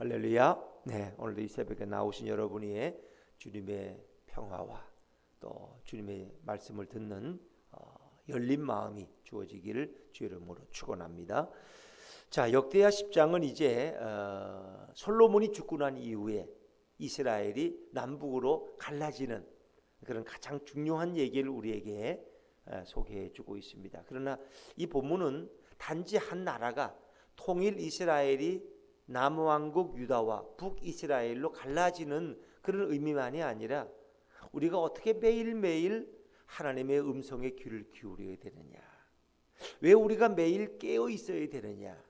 할렐루야. 네, 오늘도 이 새벽에 나오신 여러분이 주님의 평화와 또 주님의 말씀을 듣는 열린 마음이 주어지기를 주 이름으로 축원합니다. 자, 역대하 10장은 이제 솔로몬이 죽고 난 이후에 이스라엘이 남북으로 갈라지는 그런 가장 중요한 얘기를 우리에게 소개해 주고 있습니다. 그러나 이 본문은 단지 한 나라가 통일 이스라엘이 남왕국 유다와 북이스라엘로 갈라지는 그런 의미만이 아니라 우리가 어떻게 매일매일 하나님의 음성에 귀를 기울여야 되느냐, 왜 우리가 매일 깨어 있어야 되느냐,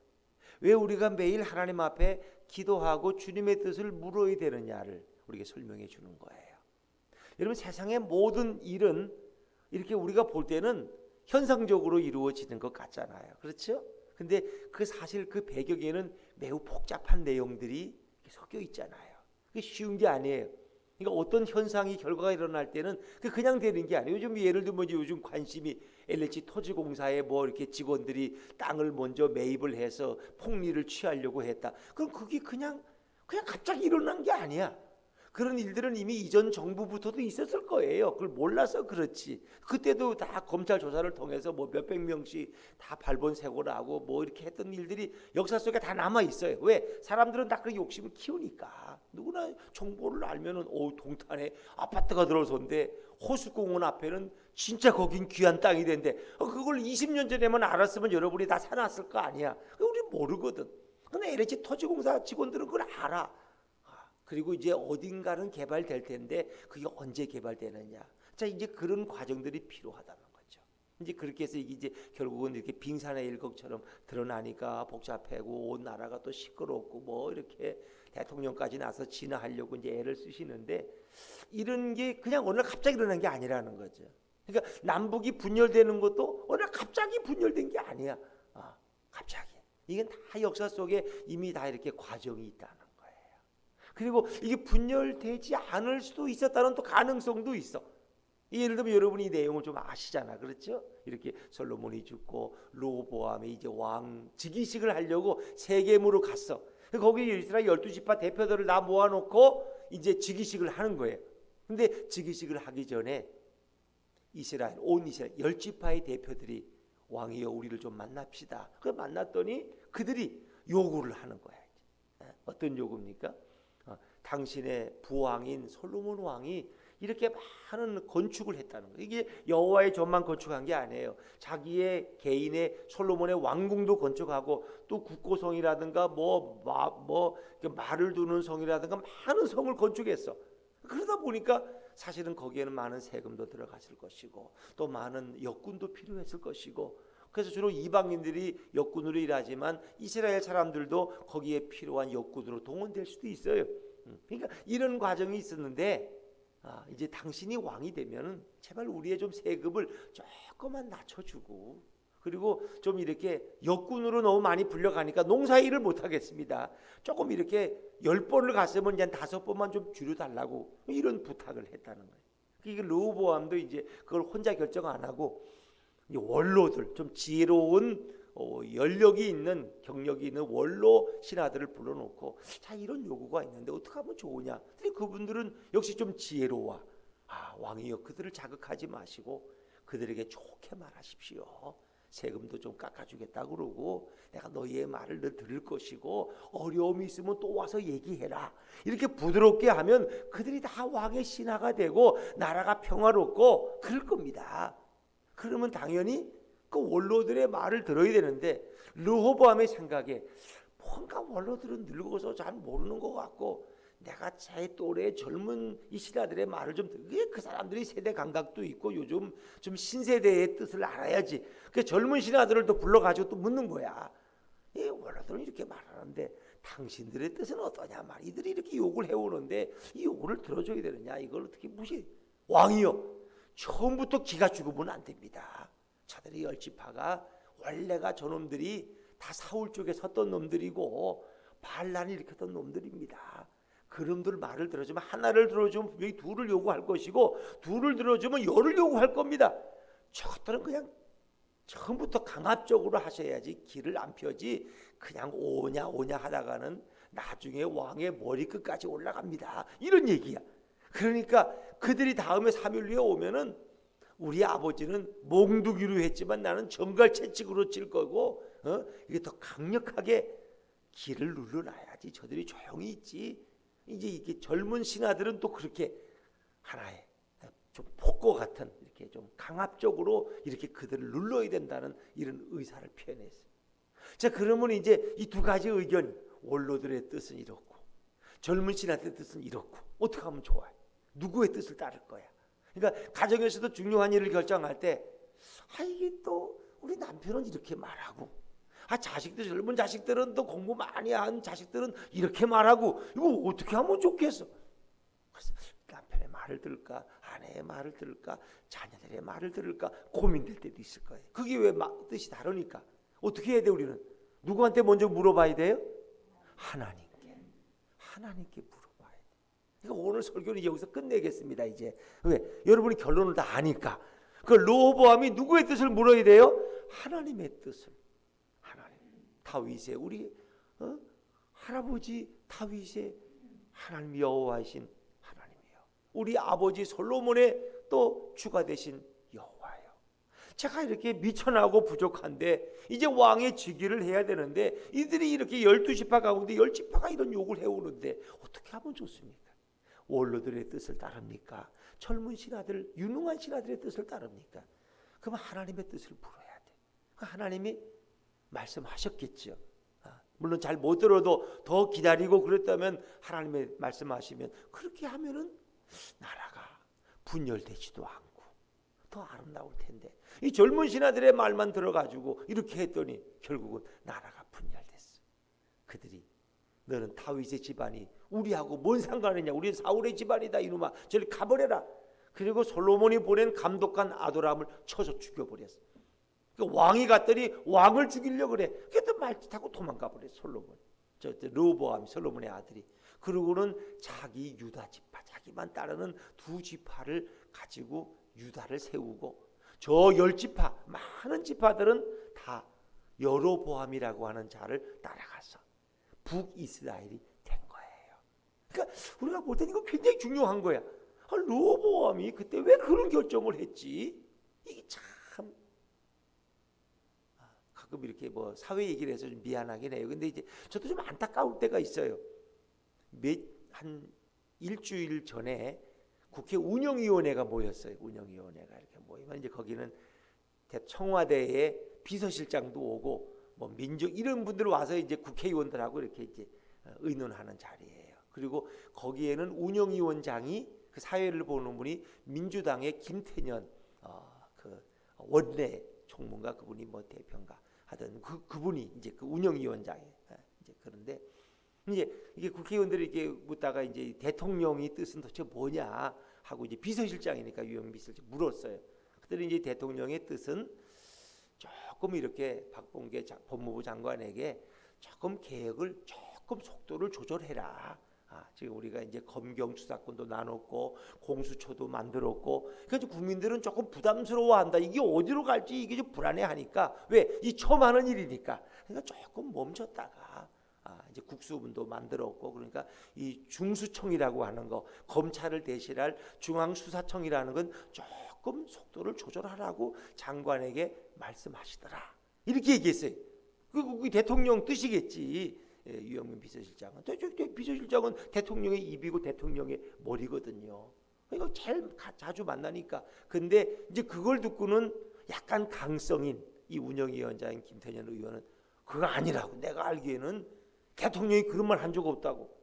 왜 우리가 매일 하나님 앞에 기도하고 주님의 뜻을 물어야 되느냐를 우리에게 설명해 주는 거예요. 여러분, 세상의 모든 일은 이렇게 우리가 볼 때는 현상적으로 이루어지는 것 같잖아요. 그렇죠? 근데 그 사실 그 배경에는 매우 복잡한 내용들이 섞여 있잖아요. 그게 쉬운 게 아니에요. 그러니까 어떤 현상이 결과가 일어날 때는 그냥 되는 게 아니에요. 요즘 예를 들면 요즘 관심이 LH 토지공사에 뭐 이렇게 직원들이 땅을 먼저 매입을 해서 폭리를 취하려고 했다. 그럼 그게 그냥 갑자기 일어난 게 아니야. 그런 일들은 이미 이전 정부부터도 있었을 거예요. 그걸 몰라서 그렇지. 그때도 다 검찰 조사를 통해서 뭐 몇백 명씩 다 발본색고라고 뭐 이렇게 했던 일들이 역사 속에 다 남아 있어요. 왜? 사람들은 다 그 욕심을 키우니까. 누구나 정보를 알면은 동탄에 아파트가 들어선데 호수공원 앞에는 진짜 거긴 귀한 땅이 된대. 그걸 20년 전에만 알았으면 여러분이 다 사놨을 거 아니야. 우리 모르거든. 근데 LH 토지공사 직원들은 그걸 알아. 그리고 이제 어딘가는 개발될 텐데 그게 언제 개발되느냐. 자, 이제 그런 과정들이 필요하다는 거죠. 이제 그렇게 해서 이게 이제 결국은 이렇게 빙산의 일각처럼 드러나니까 복잡하고 온 나라가 또 시끄럽고 뭐 이렇게 대통령까지 나서 진화하려고 이제 애를 쓰시는데 이런 게 그냥 어느 날 갑자기 일어난 게 아니라는 거죠. 그러니까 남북이 분열되는 것도 어느 날 갑자기 분열된 게 아니야. 갑자기. 이건 다 역사 속에 이미 다 이렇게 과정이 있다는 거예요. 그리고 이게 분열되지 않을 수도 있었다는 또 가능성도 있어. 예를 들면 여러분이 이 내용을 좀 아시잖아. 그렇죠? 이렇게 솔로몬이 죽고 르호보암이 이제 왕 즉위식을 하려고 세겜으로 갔어. 거기 이스라엘 12지파 대표들을 다 모아놓고 이제 즉위식을 하는 거예요. 근데 즉위식을 하기 전에 온 이스라엘 10지파의 대표들이 왕이여 우리를 좀 만납시다. 그걸 만났더니 그들이 요구를 하는 거야. 어떤 요구입니까? 당신의 부왕인 솔로몬 왕이 이렇게 많은 건축을 했다는 거예요. 이게 여호와의 전만 건축한 게 아니에요. 자기의 개인의 솔로몬의 왕궁도 건축하고 또 국고성이라든가 말을 두는 성이라든가 많은 성을 건축했어. 그러다 보니까 사실은 거기에는 많은 세금도 들어갔을 것이고 또 많은 역군도 필요했을 것이고 그래서 주로 이방인들이 역군으로 일하지만 이스라엘 사람들도 거기에 필요한 역군으로 동원될 수도 있어요. 그러니까 이런 과정이 있었는데 이제 당신이 왕이 되면은 제발 우리의 좀 세금을 조금만 낮춰주고 그리고 좀 이렇게 역군으로 너무 많이 불려가니까 농사일을 못 하겠습니다. 조금 이렇게 10번을 갔으면 이제 5번만 좀 줄여달라고 이런 부탁을 했다는 거예요. 이게 르호보암도 이제 그걸 혼자 결정 안 하고 원로들 좀 지혜로운 연력이 있는 경력이 있는 원로 신하들을 불러놓고 자 이런 요구가 있는데 어떻게 하면 좋으냐. 근데 그분들은 역시 좀 지혜로워. 왕이여 그들을 자극하지 마시고 그들에게 좋게 말하십시오. 세금도 좀 깎아주겠다 그러고 내가 너희의 말을 늘 들을 것이고 어려움이 있으면 또 와서 얘기해라. 이렇게 부드럽게 하면 그들이 다 왕의 신하가 되고 나라가 평화롭고 그럴 겁니다. 그러면 당연히 그 원로들의 말을 들어야 되는데 르호보암의 생각에 뭔가 원로들은 늙어서 잘 모르는 것 같고 내가 제 또래 젊은 이 신하들의 말을 좀 듣게 그 사람들이 세대 감각도 있고 요즘 좀 신세대의 뜻을 알아야지. 그 젊은 신하들을 또 불러가지고 또 묻는 거야. 이 원로들은 이렇게 말하는데 당신들의 뜻은 어떠냐 말. 이들이 이렇게 욕을 해오는데 이 욕을 들어줘야 되느냐 이걸 어떻게 무시. 왕이요. 처음부터 기가 죽으면 안 됩니다. 저들이 10지파가 원래가 저놈들이 다 사울 쪽에 섰던 놈들이고 반란을 일으켰던 놈들입니다. 그놈들 말을 들어주면 하나를 들어주면 분명히 둘을 요구할 것이고 둘을 들어주면 열을 요구할 겁니다. 저것들은 그냥 처음부터 강압적으로 하셔야지 길을 안 펴지 그냥 오냐 오냐 하다가는 나중에 왕의 머리끝까지 올라갑니다. 이런 얘기야. 그러니까 그들이 다음에 사흘 후에 오면은 우리 아버지는 몽두기로 했지만 나는 정갈채찍으로 칠 거고 이게 더 강력하게 길을 눌러놔야지 저들이 조용히 있지. 이제 이게 젊은 신하들은 또 그렇게 하나의 좀 폭거 같은 이렇게 좀 강압적으로 이렇게 그들을 눌러야 된다는 이런 의사를 표현했어요. 자, 그러면 이제 이 두 가지 의견, 원로들의 뜻은 이렇고 젊은 신하들의 뜻은 이렇고 어떻게 하면 좋아요? 누구의 뜻을 따를 거야? 그러니까 가정에서도 중요한 일을 결정할 때 이게 또 우리 남편은 이렇게 말하고 자식들, 젊은 자식들은 또 공부 많이 한 자식들은 이렇게 말하고 이거 어떻게 하면 좋겠어? 그래서 남편의 말을 들을까, 아내의 말을 들을까, 자녀들의 말을 들을까 고민될 때도 있을 거예요. 그게 왜 뜻이 다르니까 어떻게 해야 돼? 우리는 누구한테 먼저 물어봐야 돼요? 하나님께 물어봐야 돼. 그러니까 오늘 설교는 여기서 끝내겠습니다. 이제 왜? 여러분이 결론을 다 아니까. 그 르호보암이 누구의 뜻을 물어야 돼요? 하나님의 뜻을. 다윗의 우리 할아버지 다윗의 하나님 여호와이신 하나님이요. 우리 아버지 솔로몬의 또 주가 되신 여호와예요. 제가 이렇게 미천하고 부족한데 이제 왕의 즉위를 해야 되는데 이들이 이렇게 12지파 가운데 10지파가 이런 욕을 해오는데 어떻게 하면 좋습니까? 원로들의 뜻을 따릅니까? 젊은 신하들, 유능한 신하들의 뜻을 따릅니까? 그럼 하나님의 뜻을 물어야 돼. 하나님이 말씀하셨겠죠. 물론 잘 못 들어도 더 기다리고 그랬다면 하나님의 말씀하시면 그렇게 하면은 나라가 분열되지도 않고 더 아름다울 텐데 이 젊은 신하들의 말만 들어가지고 이렇게 했더니 결국은 나라가 분열됐어. 그들이 너는 다윗의 집안이 우리하고 뭔 상관이냐? 우리는 사울의 집안이다. 이놈아 저리 가버려라. 그리고 솔로몬이 보낸 감독관 아도람을 쳐서 죽여버렸어. 왕이 갔더니 왕을 죽이려고 그래. 그래도 말짓하고 도망가 버려. 솔로몬. 르호보암 솔로몬의 아들이. 그러고는 자기 유다 지파, 자기만 따르는 두 지파를 가지고 유다를 세우고 저 10지파, 많은 지파들은 다 여로보암이라고 하는 자를 따라가서 북이스라엘이 된 거예요. 그러니까 우리가 볼 때는 이거 굉장히 중요한 거야. 르호보암이 그때 왜 그런 결정을 했지? 이게 참 가끔 이렇게 뭐 사회 얘기를 해서 좀 미안하긴 해요. 근데 이제 저도 좀 안타까울 때가 있어요. 한 일주일 전에 국회 운영위원회가 모였어요. 운영위원회가 이렇게 모이면 이제 거기는 청와대에 비서실장도 오고 뭐 민족 이런 분들 와서 이제 국회의원들하고 이렇게 이제 의논하는 자리예요. 그리고 거기에는 운영위원장이 그 사회를 보는 분이 민주당의 김태년 그 원내 총무인가 그분이 뭐 대표인가 하던 그분이 이제 그 운영위원장이에요. 이제 그런데 이제 이게 국회의원들이 이렇게 묻다가 이제 대통령의 뜻은 도대체 뭐냐 하고 이제 비서실장이니까 유영민 비서실장 물었어요. 그랬더니 이제 대통령의 뜻은 조금 이렇게 박범계 법무부 장관에게 조금 계획을 조금 속도를 조절해라. 지금 우리가 이제 검경 수사권도 나눴고 공수처도 만들었고 그래서 국민들은 조금 부담스러워한다. 이게 어디로 갈지 이게 좀 불안해하니까 왜? 이 처음 하는 일이니까. 그러니까 조금 멈췄다가 이제 국수본도 만들었고 그러니까 이 중수청이라고 하는 거 검찰을 대신할 중앙수사청이라는 건 조금 속도를 조절하라고 장관에게 말씀하시더라. 이렇게 얘기했어요. 그게 대통령 뜻이겠지. 유영민 비서실장은 비서실장은 대통령의 입이고 대통령의 머리거든요. 이거 제일 자주 만나니까. 근데 이제 그걸 듣고는 약간 강성인 이 운영위원장인 김태년 의원은 그거 아니라고. 내가 알기에는 대통령이 그런 말 한 적 없다고.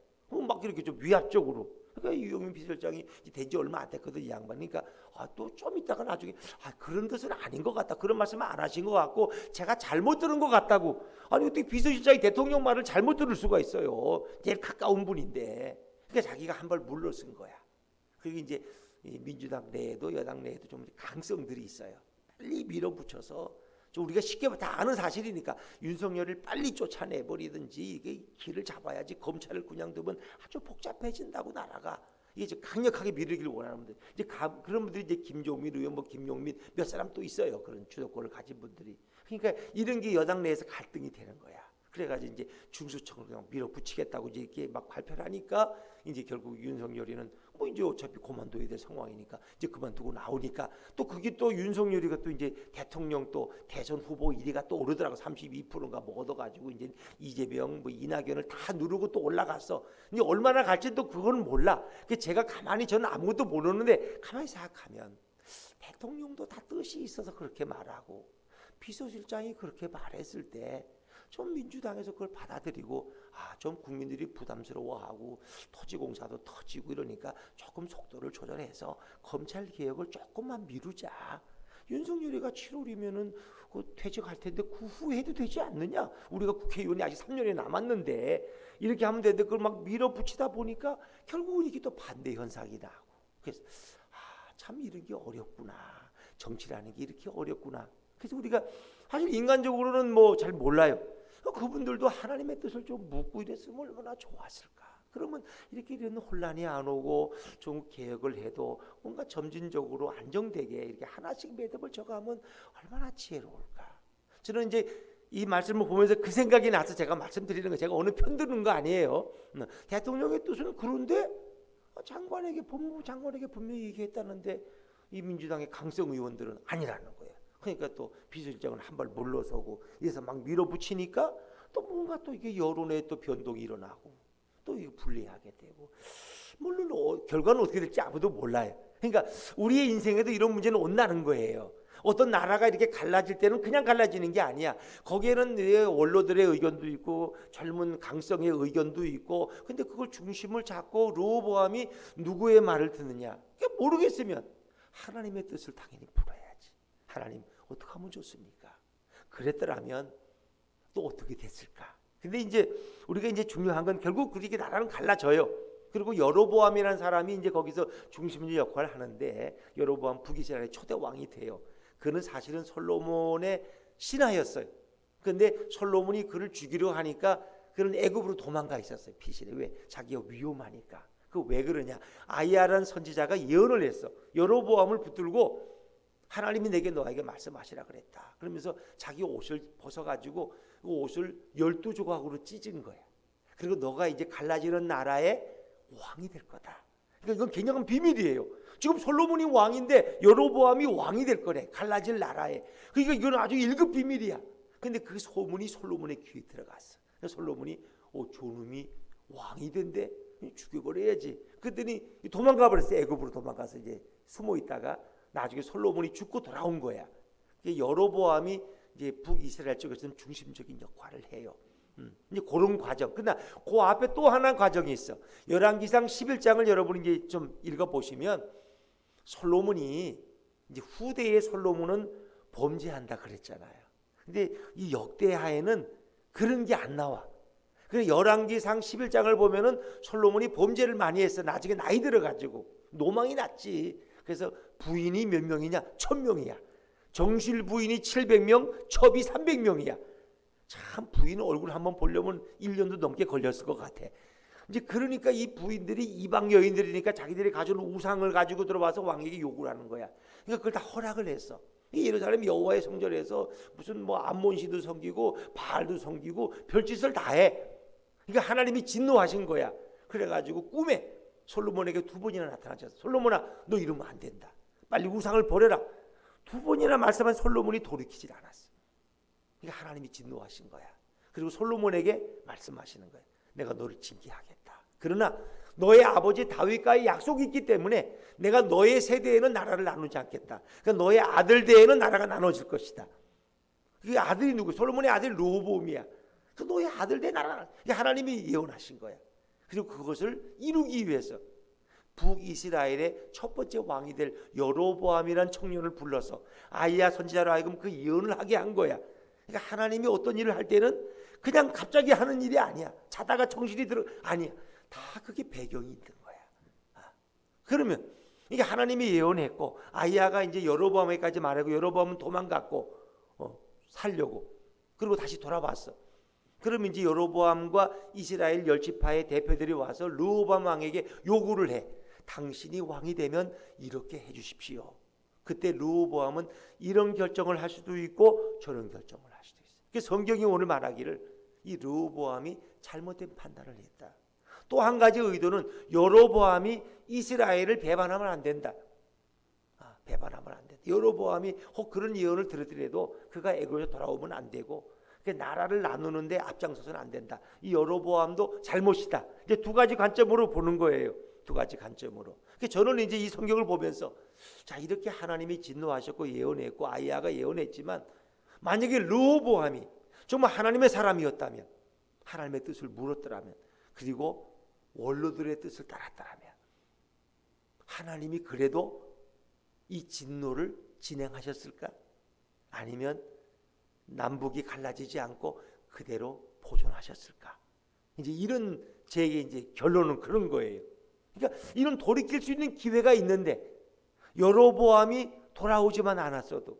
막 이렇게 좀 위압적으로. 그러니까 유영민 비서실장이 된 지 얼마 안 됐거든 이 양반이니까 또 좀 있다가 나중에 그런 뜻은 아닌 것 같다. 그런 말씀 안 하신 것 같고 제가 잘못 들은 것 같다고. 아니 어떻게 비서실장이 대통령 말을 잘못 들을 수가 있어요. 제일 가까운 분인데. 그러니까 자기가 한 발 물러선 거야. 그리고 이제 민주당 내에도 여당 내에도 좀 강성들이 있어요. 빨리 밀어붙여서 우리가 쉽게 다 아는 사실이니까 윤석열을 빨리 쫓아내버리든지 이게 길을 잡아야지 검찰을 그냥 두면 아주 복잡해진다고 나라가. 이게 좀 강력하게 밀기를 원하는 분들, 이제 그런 분들이 이제 김종민 의원, 뭐 김용민 몇 사람 또 있어요. 그런 주도권을 가진 분들이. 그러니까 이런 게 여당 내에서 갈등이 되는 거야. 그래가지고 이제 중수청을 그냥 밀어붙이겠다고 이제 이렇게 막 발표를 하니까 이제 결국 윤석열이는 뭐 이제 어차피 그만둬야 될 상황이니까 이제 그만두고 나오니까 또 그게 또 윤석열이가 또 이제 대통령 또 대선 후보 1위가 또 오르더라고. 32%인가 뭐 얻어가지고 이제 이재명 뭐 이낙연을 다 누르고 또 올라갔어. 이제 얼마나 갈지 또 그건 몰라. 그 제가 가만히 저는 아무것도 모르는데 가만히 생각하면 대통령도 다 뜻이 있어서 그렇게 말하고 비서실장이 그렇게 말했을 때 좀 민주당에서 그걸 받아들이고 좀 국민들이 부담스러워하고 토지공사도 터지고 이러니까 조금 속도를 조절해서 검찰 개혁을 조금만 미루자. 윤석열이가 7월이면은 퇴직할 텐데 그 후에 해도 되지 않느냐? 우리가 국회의원이 아직 3년이 남았는데 이렇게 하면 되는데 그걸 막 밀어붙이다 보니까 결국은 이게 또 반대 현상이 나고. 그래서 참 이런 게 어렵구나. 정치라는 게 이렇게 어렵구나. 그래서 우리가 사실 인간적으로는 뭐 잘 몰라요. 그분들도 하나님의 뜻을 좀 묻고 이랬으면 얼마나 좋았을까. 그러면 이렇게 이런 혼란이 안 오고 좀 개혁을 해도 뭔가 점진적으로 안정되게 이렇게 하나씩 매듭을 져가면 얼마나 지혜로울까. 저는 이제 이 말씀을 보면서 그 생각이 나서 제가 말씀드리는 거, 제가 어느 편 드는 거 아니에요. 대통령의 뜻은 그런데 장관에게, 법무부 장관에게 분명히 얘기했다는데 이 민주당의 강성 의원들은 아니라는 거예요. 그러니까 또 비서실장은 한 발 물러서고 이래서 막 밀어붙이니까 또 뭔가 또 이게 여론에 또 변동이 일어나고 또 이거 불리하게 되고, 물론 결과는 어떻게 될지 아무도 몰라요. 그러니까 우리의 인생에도 이런 문제는 온다는 거예요. 어떤 나라가 이렇게 갈라질 때는 그냥 갈라지는 게 아니야. 거기에는 원로들의 의견도 있고 젊은 강성의 의견도 있고, 근데 그걸 중심을 잡고 르호보암이 누구의 말을 듣느냐, 모르겠으면 하나님의 뜻을 당연히 풀어야지. 하나님 어떻게 하면 좋습니까? 그랬더라면 또 어떻게 됐을까? 근데 이제 우리가 이제 중요한 건 결국 그렇게 나라는 갈라져요. 그리고 여로보암이라는 사람이 이제 거기서 중심 역할을 하는데, 여로보암 북이스라엘의 초대 왕이 돼요. 그는 사실은 솔로몬의 신하였어요. 그런데 솔로몬이 그를 죽이려 하니까 그는 애굽으로 도망가 있었어요. 피실에. 왜? 자기가 위험하니까. 그 왜 그러냐? 아이야라는 선지자가 예언을 했어. 여로보암을 붙들고 하나님이 내게 너에게 말씀하시라 그랬다. 그러면서 자기 옷을 벗어가지고 그 옷을 12조각으로 찢은 거야. 그리고 너가 이제 갈라지는 나라의 왕이 될 거다. 그러니까 이건 굉장한 비밀이에요. 지금 솔로몬이 왕인데 여로보암이 왕이 될 거래. 갈라질 나라에. 그러니까 이건 아주 1급 비밀이야. 근데 그 소문이 솔로몬의 귀에 들어갔어. 그래서 솔로몬이 저놈이 왕이 된대. 죽여버려야지. 그랬더니 도망가 버렸어. 애굽으로 도망가서 이제 숨어 있다가 나중에 솔로몬이 죽고 돌아온 거야. 여로보암이 이제 북이스라엘 쪽에서는 중심적인 역할을 해요. 이제 그런 과정. 그러나 그 앞에 또 하나 과정이 있어. 열왕기상 11장을 여러분이 이제 좀 읽어보시면 솔로몬이 이제 후대의 솔로몬은 범죄한다 그랬잖아요. 근데 이 역대하에는 그런 게 안 나와. 그래서 열왕기상 11장을 보면은 솔로몬이 범죄를 많이 했어. 나중에 나이 들어가지고 노망이 났지. 그래서 부인이 몇 명이냐? 1000명이야. 정실 부인이 700명, 첩이 300명이야. 참 부인 얼굴 한번 보려면 1년도 넘게 걸렸을 것 같아. 이제 그러니까 이 부인들이 이방 여인들이니까 자기들이 가져온 우상을 가지고 들어와서 왕에게 요구를 하는 거야. 그러니까 그걸 다 허락을 했어. 예루살렘 여호와의 성전에서 무슨 뭐 암몬시도 섬기고 바알도 섬기고 별짓을 다 해. 그러니까 하나님이 진노하신 거야. 그래가지고 꿈에 솔로몬에게 2번이나 나타나셨어. 솔로몬아, 너 이러면 안 된다. 빨리 우상을 버려라. 2번이나 말씀한 솔로몬이 돌이키질 않았어. 그러니까 하나님이 진노하신 거야. 그리고 솔로몬에게 말씀하시는 거야. 내가 너를 징계하겠다. 그러나 너의 아버지 다윗과의 약속이 있기 때문에 내가 너의 세대에는 나라를 나누지 않겠다. 그러니까 너의 아들 대에는 나라가 나눠질 것이다. 그 아들이 누구? 솔로몬의 아들 르호보암이야. 그 너의 아들 대 나라. 하나님이 예언하신 거야. 그리고 그것을 이루기 위해서 북이스라엘의 첫 번째 왕이 될 여로보암이라는 청년을 불러서 아이야 선지자로 하여금 그 예언을 하게 한 거야. 그러니까 하나님이 어떤 일을 할 때는 그냥 갑자기 하는 일이 아니야. 자다가 정신이 들어 아니야. 다 그게 배경이 있는 거야. 그러면 이게 하나님이 예언했고 아이야가 이제 여로보암에까지 말하고 여로보암은 도망갔고 살려고 그리고 다시 돌아왔어. 그러면 이제 여로보암과 이스라엘 10지파의 대표들이 와서 르호보암 왕에게 요구를 해. 당신이 왕이 되면 이렇게 해주십시오. 그때 르호보암은 이런 결정을 할 수도 있고 저런 결정을 할 수도 있어요. 그래서 성경이 오늘 말하기를 이 르호보암이 잘못된 판단을 했다. 또 한 가지 의도는 여로보암이 이스라엘을 배반하면 안 된다. 배반하면 안 된다. 여로보암이 혹 그런 예언을 들었더라도 그가 애굽에서 돌아오면 안 되고 나라를 나누는데 앞장서서는 안 된다. 이 여로보암도 잘못이다. 이제 두 가지 관점으로 보는 거예요. 두 가지 관점으로. 저는 이제 이 성경을 보면서 자, 이렇게 하나님이 진노하셨고 예언했고 아이야가 예언했지만 만약에 르호보암이 정말 하나님의 사람이었다면, 하나님의 뜻을 물었더라면, 그리고 원로들의 뜻을 따랐더라면 하나님이 그래도 이 진노를 진행하셨을까? 아니면 남북이 갈라지지 않고 그대로 보존하셨을까? 이제 이런 제 이제 결론은 그런 거예요. 그러니까 이런 돌이킬 수 있는 기회가 있는데 여로보암이 돌아오지만 않았어도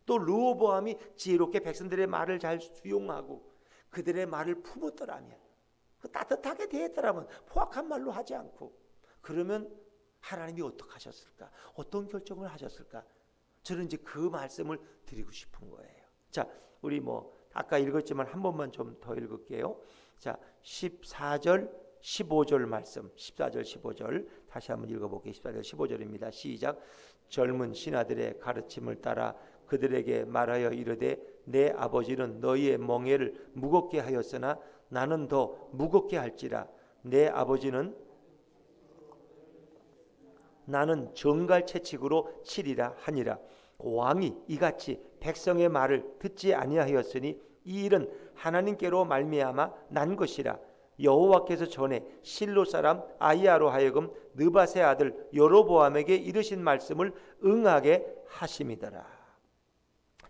또 르호보암이 지혜롭게 백성들의 말을 잘 수용하고 그들의 말을 품었더라면, 따뜻하게 대했더라면, 포악한 말로 하지 않고, 그러면 하나님이 어떻게 하셨을까? 어떤 결정을 하셨을까? 저는 이제 그 말씀을 드리고 싶은 거예요. 자, 우리 아까 읽었지만 한 번만 좀 더 읽을게요. 자, 14절 15절 말씀, 14절 15절 다시 한번 읽어볼게요. 14절 15절입니다. 시작. 젊은 신하들의 가르침을 따라 그들에게 말하여 이르되 내 아버지는 너희의 멍에를 무겁게 하였으나 나는 더 무겁게 할지라. 내 아버지는 나는 정갈 채찍으로 치리라 하니라. 왕이 이같이 백성의 말을 듣지 아니하였으니 이 일은 하나님께로 말미암아 난 것이라. 여호와께서 전에 실로 사람 아이야로 하여금 느밧의 아들 여로보암에게 이르신 말씀을 응하게 하심이더라.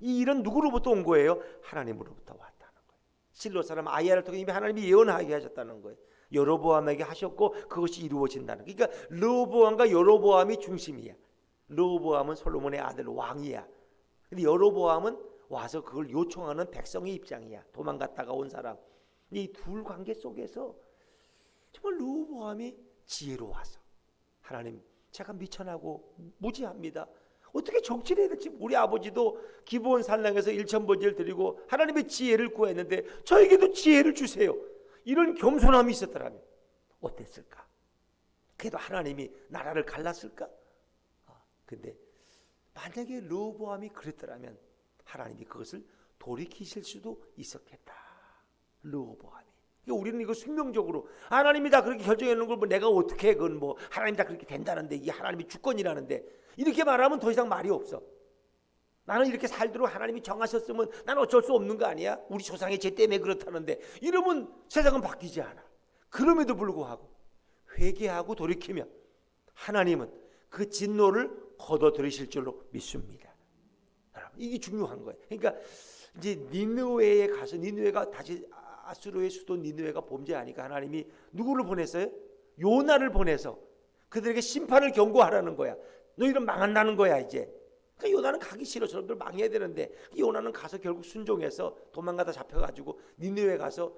이 일은 누구로부터 온 거예요? 하나님으로부터 왔다는 거예요. 실로 사람 아이야를 통해 이미 하나님이 예언하게 하셨다는 거예요. 여로보암에게 하셨고 그것이 이루어진다는 거예요. 그러니까 르호보암과 여로보암이 중심이야. 르호보암은 솔로몬의 아들 왕이야. 근데 여로보암은 와서 그걸 요청하는 백성의 입장이야. 도망갔다가 온 사람. 이 둘 관계 속에서 정말 르호보암이 지혜로워서 하나님, 제가 미천하고 무지합니다. 어떻게 정치를 해야 될지. 우리 아버지도 기브온 산당에서 일천번제를 드리고 하나님의 지혜를 구했는데 저에게도 지혜를 주세요. 이런 겸손함이 있었더라면 어땠을까? 그래도 하나님이 나라를 갈랐을까? 근데 만약에 르호보암이 그랬더라면 하나님이 그것을 돌이키실 수도 있었겠다. 르호보암이. 그러니까 우리는 이거 숙명적으로 하나님이 다 그렇게 결정해 놓은 걸 내가 어떻게 해? 그건 하나님이 다 그렇게 된다는데, 이게 하나님의 주권이라는데, 이렇게 말하면 더 이상 말이 없어. 나는 이렇게 살도록 하나님이 정하셨으면 나는 어쩔 수 없는 거 아니야? 우리 조상의 죄 때문에 그렇다는데, 이러면 세상은 바뀌지 않아. 그럼에도 불구하고 회개하고 돌이키면 하나님은 그 진노를 거둬 들이실 줄로 믿습니다. 여러분, 이게 중요한 거예요. 그러니까 이제 니느웨에 가서, 니느웨가 다시 아수르의 수도 니느웨가 범죄하니까 하나님이 누구를 보냈어요? 요나를 보내서 그들에게 심판을 경고하라는 거야. 너희는 망한다는 거야 이제. 그러니까 요나는 가기 싫어. 저놈들 망해야 되는데 요나는 가서 결국 순종해서 도망가다 잡혀가지고 니느웨 가서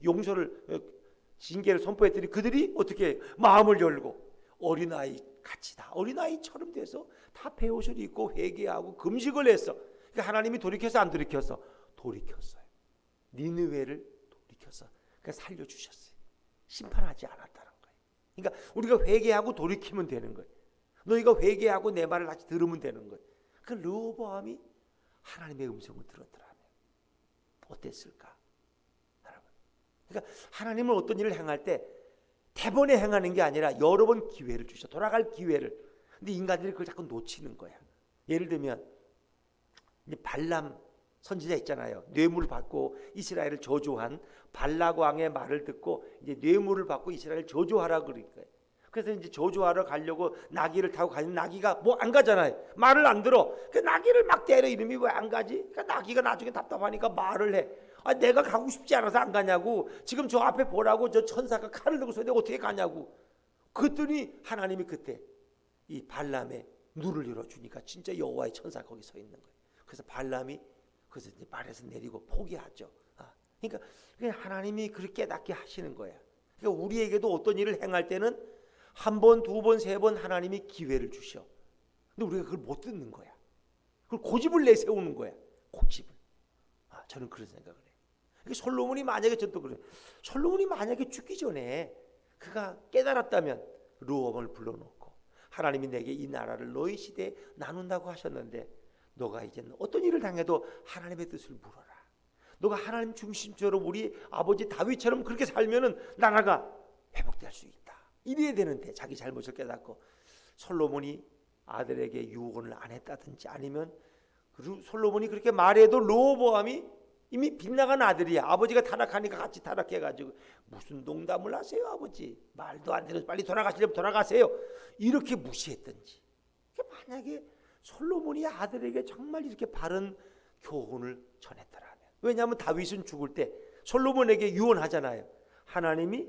용서를, 징계를 선포했더니 그들이 어떻게 해요? 마음을 열고 어린아이 같이 다 어린아이처럼 돼서 다 베옷을 입고 회개하고 금식을 했어. 그러니까 하나님이 돌이켜서 안 돌이켜서? 돌이켰어요. 니느웨를 돌이켜서 그러니까 살려주셨어요. 심판하지 않았다는 거예요. 그러니까 우리가 회개하고 돌이키면 되는 거예요. 너희가 회개하고 내 말을 다시 들으면 되는 거예요. 그 르호보암이 하나님의 음성을 들었더라면 어땠을까? 여러분, 그러니까 하나님은 어떤 일을 행할 때 대번에 행하는 게 아니라 여러 번 기회를 주셔. 돌아갈 기회를. 근데 인간들이 그걸 자꾸 놓치는 거야. 예를 들면 이제 발람 선지자 있잖아요. 뇌물을 받고 이스라엘을 저주한 발락 왕의 말을 듣고 이제 뇌물을 받고 이스라엘을 저주하라 그러니까. 그래서 이제 저주하러 가려고 나귀를 타고 가는 나귀가 안 가잖아요. 말을 안 들어. 그 나귀를 막 때려. 이름이 왜 안 가지? 그러니까 나귀가 나중에 답답하니까 말을 해. 내가 가고 싶지 않아서 안 가냐고. 지금 저 앞에 보라고 저 천사가 칼을 들고 서 내가 어떻게 가냐고. 그랬더니 하나님이 그때 이 발람의 눈을 열어주니까 진짜 여호와의 천사가 거기 서 있는 거예요. 그래서 발람이 그래서 이제 말에서 내리고 포기하죠. 그러니까 하나님이 그렇게 깨닫게 하시는 거야. 그러니까 우리에게도 어떤 일을 행할 때는 한 번, 두 번, 세 번 하나님이 기회를 주셔. 근데 우리가 그걸 못 듣는 거야. 그걸 고집을 내세우는 거야. 고집을. 저는 그런 생각을 해요. 솔로몬이 만약에 저도 그래요. 솔로몬이 만약에 죽기 전에 그가 깨달았다면 르호보암을 불러놓고 하나님이 내게 이 나라를 너희 시대에 나눈다고 하셨는데 너가 이제는 어떤 일을 당해도 하나님의 뜻을 물어라. 너가 하나님 중심처럼 우리 아버지 다윗처럼 그렇게 살면은 나라가 회복될 수 있다. 이래야 되는데 자기 잘못을 깨닫고 솔로몬이 아들에게 유언을 안 했다든지 아니면 솔로몬이 그렇게 말해도 르호보암이 이미 빗나간 아들이야. 아버지가 타락하니까 같이 타락해가지고 무슨 농담을 하세요 아버지. 말도 안 되는 빨리 돌아가시려면 돌아가세요. 이렇게 무시했든지. 만약에 솔로몬이 아들에게 정말 이렇게 바른 교훈을 전했더라면. 왜냐하면 다윗은 죽을 때 솔로몬에게 유언하잖아요. 하나님이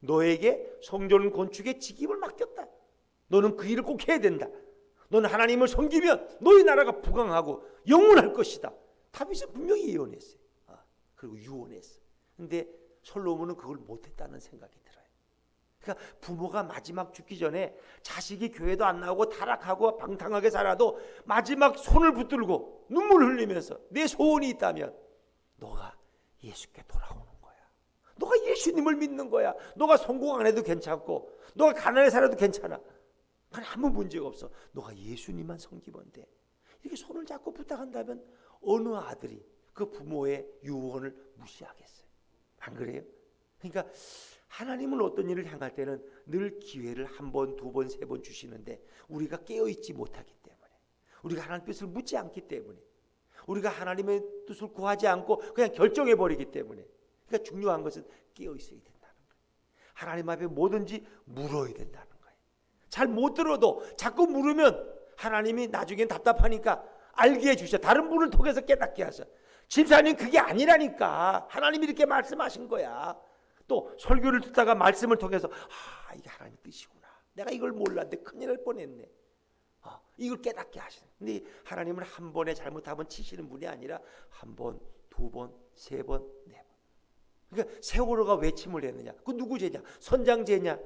너에게 성전 건축의 직임을 맡겼다. 너는 그 일을 꼭 해야 된다. 너는 하나님을 섬기면 너희 나라가 부강하고 영원할 것이다. 다윗은 분명히 예언했어요. 그리고 유언했어. 근데 솔로몬은 그걸 못했다는 생각이 들어요. 그러니까 부모가 마지막 죽기 전에 자식이 교회도 안 나오고 타락하고 방탕하게 살아도 마지막 손을 붙들고 눈물 흘리면서 내 소원이 있다면 너가 예수께 돌아오는 거야. 너가 예수님을 믿는 거야. 너가 성공 안 해도 괜찮고 너가 가난해 살아도 괜찮아. 아무 문제가 없어. 너가 예수님만 섬기면 돼. 이렇게 손을 잡고 부탁한다면 어느 아들이 그 부모의 유언을 무시하겠어요? 안 그래요? 그러니까 하나님은 어떤 일을 향할 때는 늘 기회를 한 번, 두 번, 세 번 주시는데 우리가 깨어있지 못하기 때문에 우리가 하나님 뜻을 묻지 않기 때문에 우리가 하나님의 뜻을 구하지 않고 그냥 결정해버리기 때문에 그러니까 중요한 것은 깨어있어야 된다는 거예요. 하나님 앞에 뭐든지 물어야 된다는 거예요. 잘 못 들어도 자꾸 물으면 하나님이 나중엔 답답하니까 알게 해주셔. 다른 분을 통해서 깨닫게 하셔. 집사님 그게 아니라니까. 하나님이 이렇게 말씀하신 거야. 또 설교를 듣다가 말씀을 통해서 이게 하나님의 뜻이구나. 내가 이걸 몰랐는데 큰일 날 뻔했네. 이걸 깨닫게 하시는. 근데 하나님은 한 번에 잘못하면 치시는 분이 아니라 한 번, 두 번, 세 번, 네 번. 그러니까 세월호가 왜 침몰했느냐? 그 누구 죄냐? 선장 죄냐?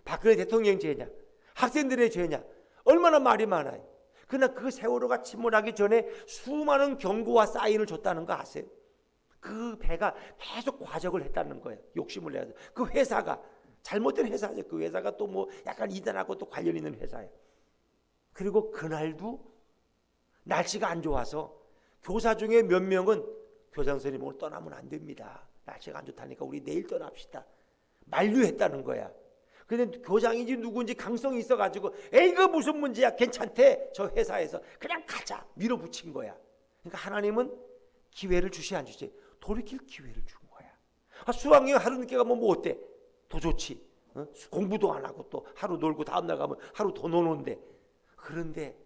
박근혜 대통령 죄냐? 학생들의 죄냐? 얼마나 말이 많아요. 그러나 그 세월호가 침몰하기 전에 수많은 경고와 사인을 줬다는 거 아세요? 그 배가 계속 과적을 했다는 거예요. 욕심을 내서. 그 회사가 잘못된 회사죠. 그 회사가 또 뭐 약간 이단하고 또 관련 있는 회사예요. 그리고 그날도 날씨가 안 좋아서 교사 중에 몇 명은 교장 선생님 오늘 떠나면 안 됩니다. 날씨가 안 좋다니까 우리 내일 떠납시다. 만류했다는 거야. 근데 교장인지 누구인지 강성이 있어가지고 에이 이거 무슨 문제야 괜찮대. 저 회사에서 그냥 가자 밀어붙인 거야. 그러니까 하나님은 기회를 주시 안 주시 돌이킬 기회를 준 거야. 수학여행 하루 늦게 가면 뭐 어때? 더 좋지. 공부도 안 하고 또 하루 놀고 다음날 가면 하루 더 노는데. 그런데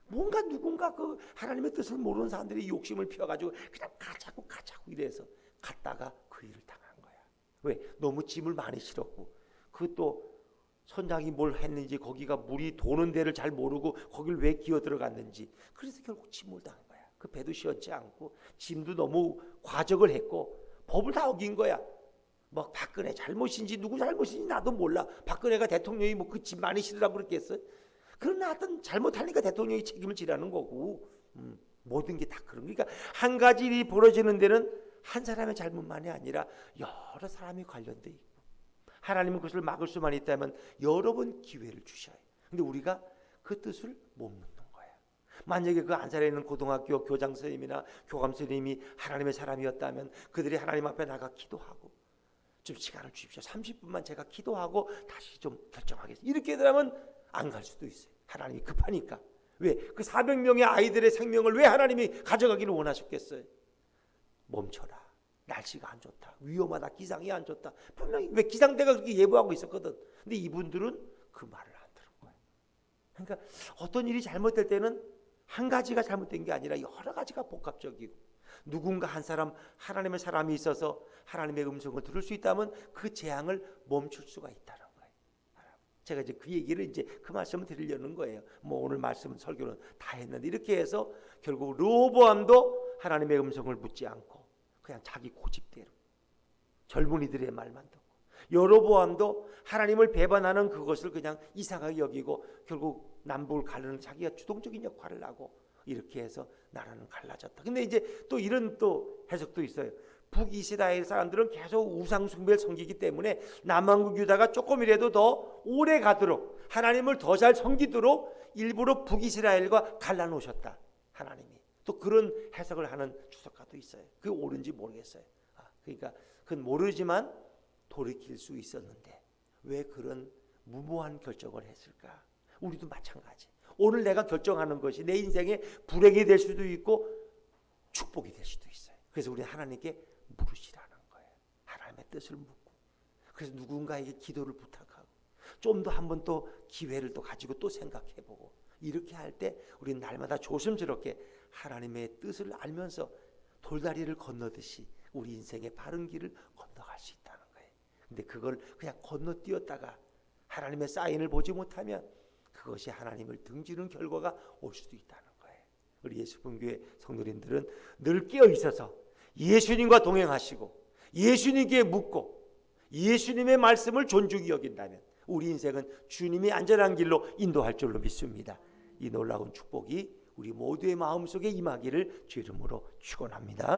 뭔가 누군가 그 하나님의 뜻을 모르는 사람들이 욕심을 피워가지고 그냥 가자고 이래서 갔다가 그 일을 당한 거야. 왜? 너무 짐을 많이 실었고 그 또 선장이 뭘 했는지 거기가 물이 도는 데를 잘 모르고 거길 왜 기어 들어갔는지 그래서 결국 침몰당한 거야. 그 배도 시원치 않고 짐도 너무 과적을 했고 법을 다 어긴 거야. 뭐 박근혜 잘못인지 누구 잘못인지 나도 몰라. 박근혜가 대통령이 뭐 그 짐 많이 실으라고 그랬겠어? 그러나 하여튼 잘못하니까 대통령이 책임을 지라는 거고 모든 게 다 그런 거니까 한 가지 일이 벌어지는 데는 한 사람의 잘못만이 아니라 여러 사람이 관련돼 있고 하나님은 그것을 막을 수만 있다면 여러 번 기회를 주셔요. 근데 우리가 그 뜻을 못 묻는 거야. 만약에 그 안산에 있는 고등학교 교장 선생님이나 교감 선생님이 하나님의 사람이었다면 그들이 하나님 앞에 나가 기도하고 좀 시간을 주십시오. 30분만 제가 기도하고 다시 좀 결정하겠습니다. 이렇게 되면 안 갈 수도 있어요. 하나님이 급하니까. 왜? 그 400명의 아이들의 생명을 왜 하나님이 가져가기를 원하셨겠어요? 멈춰라. 날씨가 안 좋다. 위험하다. 기상이 안 좋다. 분명히 왜 기상대가 그렇게 예보하고 있었거든. 근데 이분들은 그 말을 안 들은 거예요. 그러니까 어떤 일이 잘못될 때는 한 가지가 잘못된 게 아니라 여러 가지가 복합적이고 누군가 한 사람 하나님의 사람이 있어서 하나님의 음성을 들을 수 있다면 그 재앙을 멈출 수가 있다는 거예요. 제가 이제 그 얘기를 이제 그 말씀을 드리려는 거예요. 뭐 오늘 말씀 설교는 다 했는데 이렇게 해서 결국 르호보암도 하나님의 음성을 묻지 않고 그냥 자기 고집대로 젊은이들의 말만 듣고 여로보암도 하나님을 배반하는 그것을 그냥 이상하게 여기고 결국 남북을 가르는 자기가 주동적인 역할을 하고 이렇게 해서 나라는 갈라졌다. 근데 이제 또 이런 또 해석도 있어요. 북이스라엘 사람들은 계속 우상 숭배를 섬기기 때문에 남왕국 유다가 조금이라도 더 오래 가도록 하나님을 더 잘 섬기도록 일부러 북이스라엘과 갈라놓으셨다. 하나님이. 또 그런 해석을 하는 주석가도 있어요. 그게 옳은지 모르겠어요. 그러니까 그건 모르지만 돌이킬 수 있었는데 왜 그런 무모한 결정을 했을까? 우리도 마찬가지. 오늘 내가 결정하는 것이 내 인생의 불행이 될 수도 있고 축복이 될 수도 있어요. 그래서 우리 하나님께 물으시라는 거예요. 하나님의 뜻을 묻고. 그래서 누군가에게 기도를 부탁하고 좀 더 한 번 또 기회를 또 가지고 또 생각해보고 이렇게 할 때 우리는 날마다 조심스럽게 하나님의 뜻을 알면서 돌다리를 건너듯이 우리 인생의 바른 길을 건너갈 수 있다는 거예요. 근데 그걸 그냥 건너뛰었다가 하나님의 사인을 보지 못하면 그것이 하나님을 등지는 결과가 올 수도 있다는 거예요. 우리 예수분교회 성도님들은 늘 깨어 있어서 예수님과 동행하시고 예수님께 묻고 예수님의 말씀을 존중히 여긴다면 우리 인생은 주님이 안전한 길로 인도할 줄로 믿습니다. 이 놀라운 축복이 우리 모두의 마음속에 임하기를 주 이름으로 축원합니다.